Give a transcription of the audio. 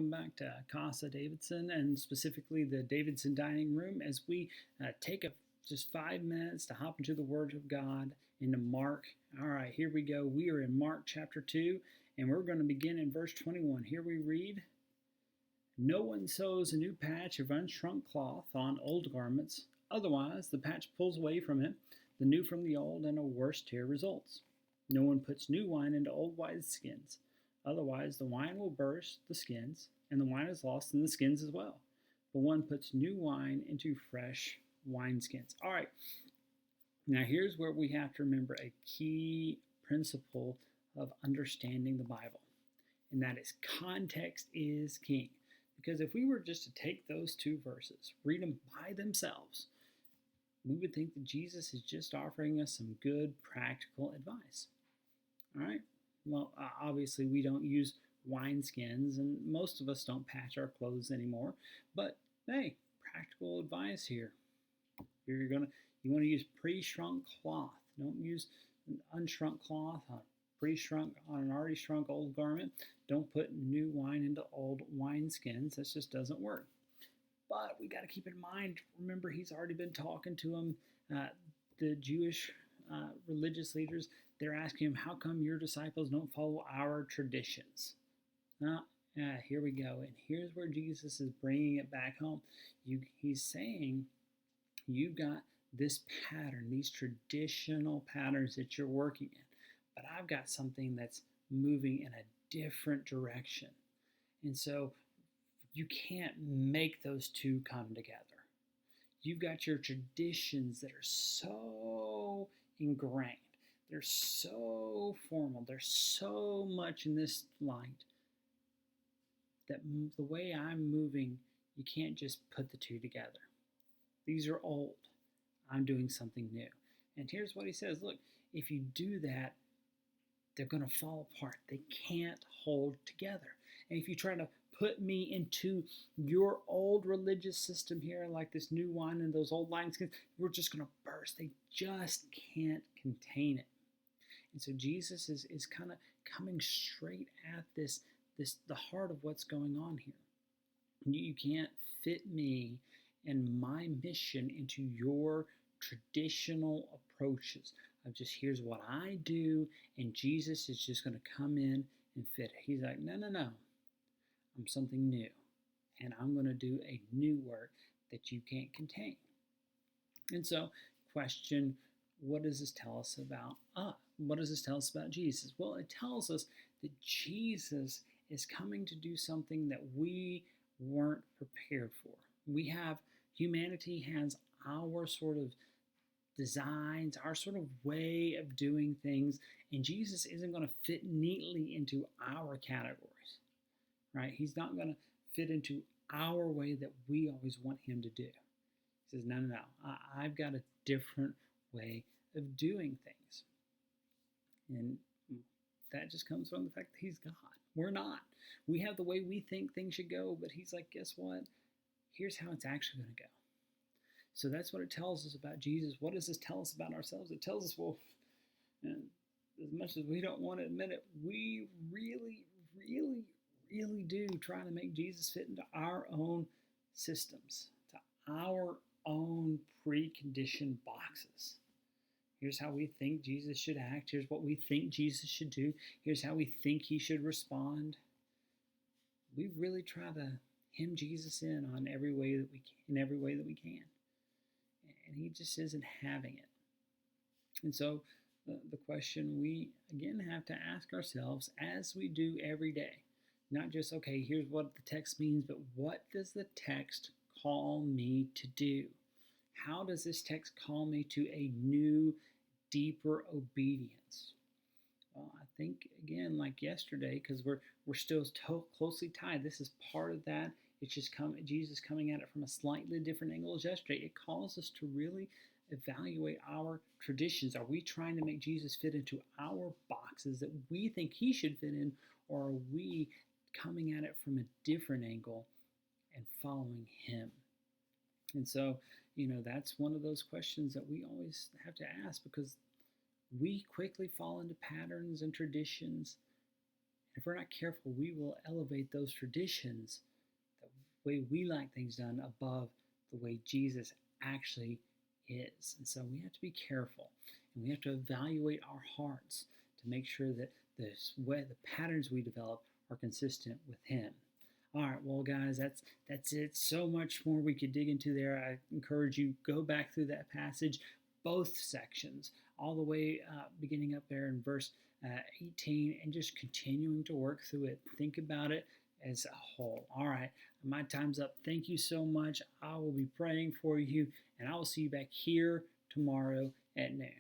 welcome back to Casa Davidson and specifically the Davidson Dining Room as we take just 5 minutes to hop into the Word of God into Mark. All right, here we go. We are in Mark chapter 2, and we're going to begin in verse 21. Here we read, "No one sews a new patch of unshrunk cloth on old garments, otherwise the patch pulls away from it, the new from the old, and a worse tear results. No one puts new wine into old wineskins. Otherwise, the wine will burst the skins, and the wine is lost in the skins as well. But one puts new wine into fresh wineskins." All right, now here's where we have to remember a key principle of understanding the Bible, and that is context is king. Because if we were just to take those two verses, read them by themselves, we would think that Jesus is just offering us some good practical advice. All right? Well, obviously, we don't use wineskins, and most of us don't patch our clothes anymore. But hey, practical advice here. You want to use pre-shrunk cloth. Don't use unshrunk cloth on pre-shrunk on an already shrunk old garment. Don't put new wine into old wineskins. That just doesn't work. But we got to keep in mind. Remember, he's already been talking to them. The Jewish religious leaders, they're asking him, "How come your disciples don't follow our traditions?" Here we go. And here's where Jesus is bringing it back home. He's saying, you've got this pattern, these traditional patterns that you're working in. But I've got something that's moving in a different direction. And so you can't make those two come together. You've got your traditions that are so ingrained. They're so formal. They're so much in this light that the way I'm moving, you can't just put the two together. These are old. I'm doing something new. And here's what he says. Look, if you do that, they're going to fall apart. They can't hold together. And if you try to put me into your old religious system here, like this new wine and those old wineskins, we're just going to burst. They just can't contain it. And so Jesus is kind of coming straight at the heart of what's going on here. You can't fit me and my mission into your traditional approaches of just here's what I do, and Jesus is just going to come in and fit it. He's like, no. I'm something new, and I'm going to do a new work that you can't contain. And so, question, what does this tell us about us? What does this tell us about Jesus? Well, it tells us that Jesus is coming to do something that we weren't prepared for. Humanity has our sort of designs, our sort of way of doing things, and Jesus isn't going to fit neatly into our categories, right? He's not going to fit into our way that we always want him to do. He says, no. I've got a different way of doing things. And that just comes from the fact that he's God. We're not. We have the way we think things should go, but he's like, guess what? Here's how it's actually going to go. So that's what it tells us about Jesus. What does this tell us about ourselves? It tells us, well, as much as we don't want to admit it, we really, really, really do try to make Jesus fit into our own systems, to our own preconditioned boxes. Here's how we think Jesus should act. Here's what we think Jesus should do. Here's how we think he should respond. We really try to hem Jesus in on every way that we can, in every way that we can. And he just isn't having it. And so the question we, again, have to ask ourselves, as we do every day, not just, okay, here's what the text means, but what does the text call me to do? How does this text call me to a new, deeper obedience? Well, I think, again, like yesterday, because we're still closely tied. This is part of that. It's just Jesus coming at it from a slightly different angle as yesterday. It calls us to really evaluate our traditions. Are we trying to make Jesus fit into our boxes that we think he should fit in, or are we coming at it from a different angle and following him? And so, that's one of those questions that we always have to ask, because we quickly fall into patterns and traditions, And if we're not careful, we will elevate those traditions, the way we like things done, above the way Jesus actually is. And so we have to be careful, and we have to evaluate our hearts to make sure that the patterns we develop are consistent with Him. All right, well, guys, that's it. So much more we could dig into there. I encourage you, go back through that passage, both sections, all the way beginning up there in verse 18, and just continuing to work through it. Think about it as a whole. All right, my time's up. Thank you so much. I will be praying for you, and I will see you back here tomorrow at noon.